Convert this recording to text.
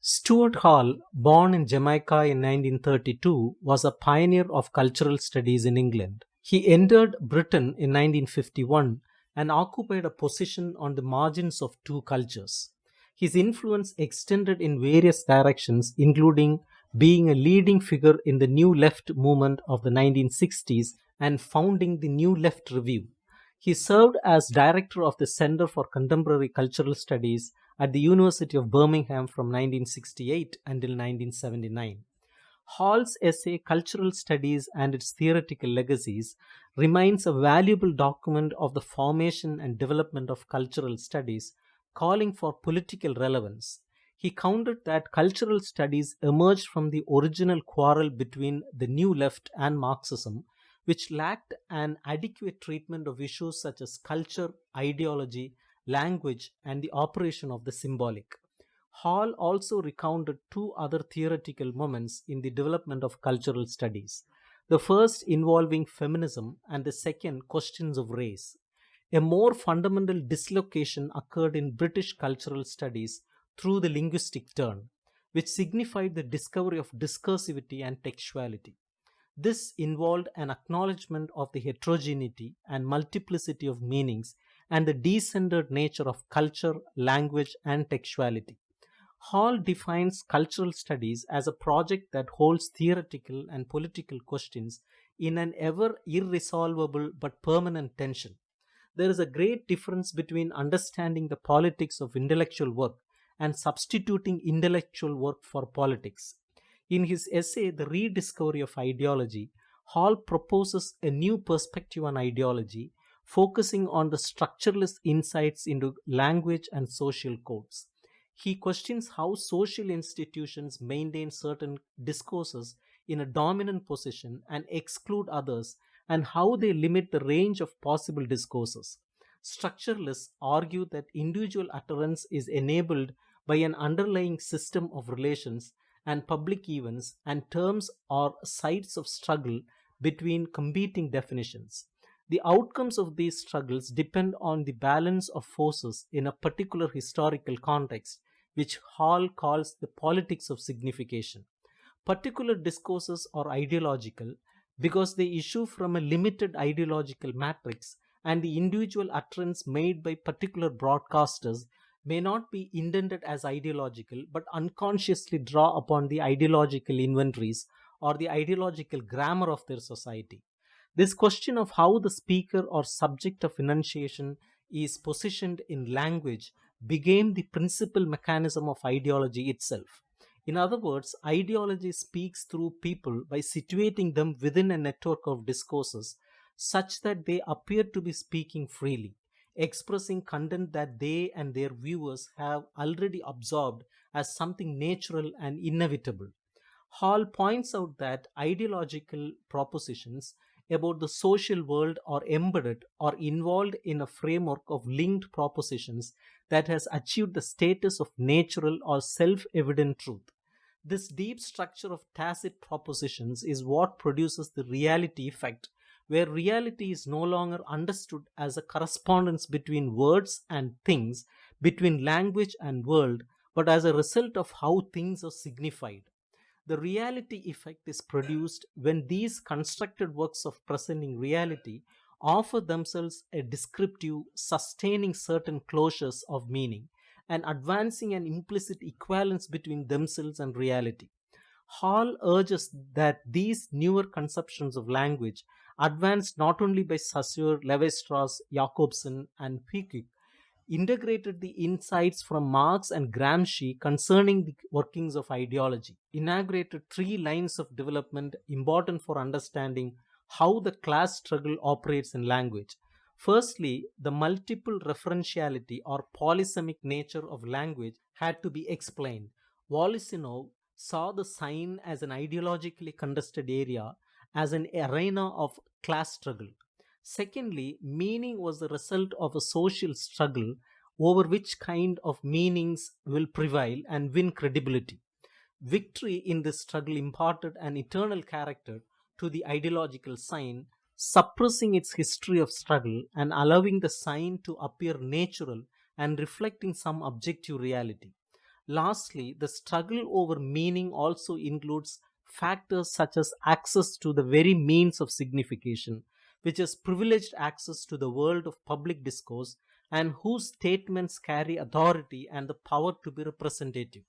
Stuart Hall, born in Jamaica in 1932, was a pioneer of cultural studies in England. He entered Britain in 1951 and occupied a position on the margins of two cultures. His influence extended in various directions, including being a leading figure in the New Left movement of the 1960s and founding the New Left Review. He served as director of the Center for Contemporary Cultural Studies at the University of Birmingham from 1968 until 1979. Hall's essay Cultural Studies and Its Theoretical Legacies remains a valuable document of the formation and development of cultural studies, calling for political relevance. He countered that cultural studies emerged from the original quarrel between the New Left and Marxism, which lacked an adequate treatment of issues such as culture, ideology, language, and the operation of the symbolic. Hall also recounted two other theoretical moments in the development of cultural studies, the first involving feminism and the second questions of race. A more fundamental dislocation occurred in British cultural studies through the linguistic turn, which signified the discovery of discursivity and textuality. This involved an acknowledgement of the heterogeneity and multiplicity of meanings and the descended nature of culture, language, and textuality. Hall defines cultural studies as a project that holds theoretical and political questions in an ever irresolvable but permanent tension. There is a great difference between understanding the politics of intellectual work and substituting intellectual work for politics. In his essay, The Rediscovery of Ideology, Hall proposes a new perspective on ideology, focusing on the structuralist insights into language and social codes. He questions how social institutions maintain certain discourses in a dominant position and exclude others, and how they limit the range of possible discourses. Structuralists argue that individual utterance is enabled by an underlying system of relations and public events, and terms are sites of struggle between competing definitions. The outcomes of these struggles depend on the balance of forces in a particular historical context, which Hall calls the politics of signification. Particular discourses are ideological because they issue from a limited ideological matrix, and the individual utterance made by particular broadcasters may not be intended as ideological but unconsciously draw upon the ideological inventories or the ideological grammar of their society. This question of how the speaker or subject of enunciation is positioned in language became the principal mechanism of ideology itself. In other words, ideology speaks through people by situating them within a network of discourses such that they appear to be speaking freely, expressing content that they and their viewers have already absorbed as something natural and inevitable. Hall points out that ideological propositions about the social world are embedded or involved in a framework of linked propositions that has achieved the status of natural or self evident truth. This deep structure of tacit propositions is what produces the reality effect, where reality is no longer understood as a correspondence between words and things, between language and world, but as a result of how things are signified. The reality effect is produced when these constructed works of presenting reality offer themselves a descriptive, sustaining certain closures of meaning, and advancing an implicit equivalence between themselves and reality. Hall urges that these newer conceptions of language, advanced not only by Saussure, Levi-Strauss, Jacobson, and Piquet, integrated the insights from Marx and Gramsci concerning the workings of ideology, inaugurated three lines of development important for understanding how the class struggle operates in language. Firstly, the multiple referentiality or polysemic nature of language had to be explained. Volosinov saw the sign as an ideologically contested area, as an arena of class struggle. Secondly, meaning was the result of a social struggle over which kind of meanings will prevail and win credibility. Victory in this struggle imparted an eternal character to the ideological sign, suppressing its history of struggle and allowing the sign to appear natural and reflecting some objective reality. Lastly, the struggle over meaning also includes factors such as access to the very means of signification, which is privileged access to the world of public discourse and whose statements carry authority and the power to be representative.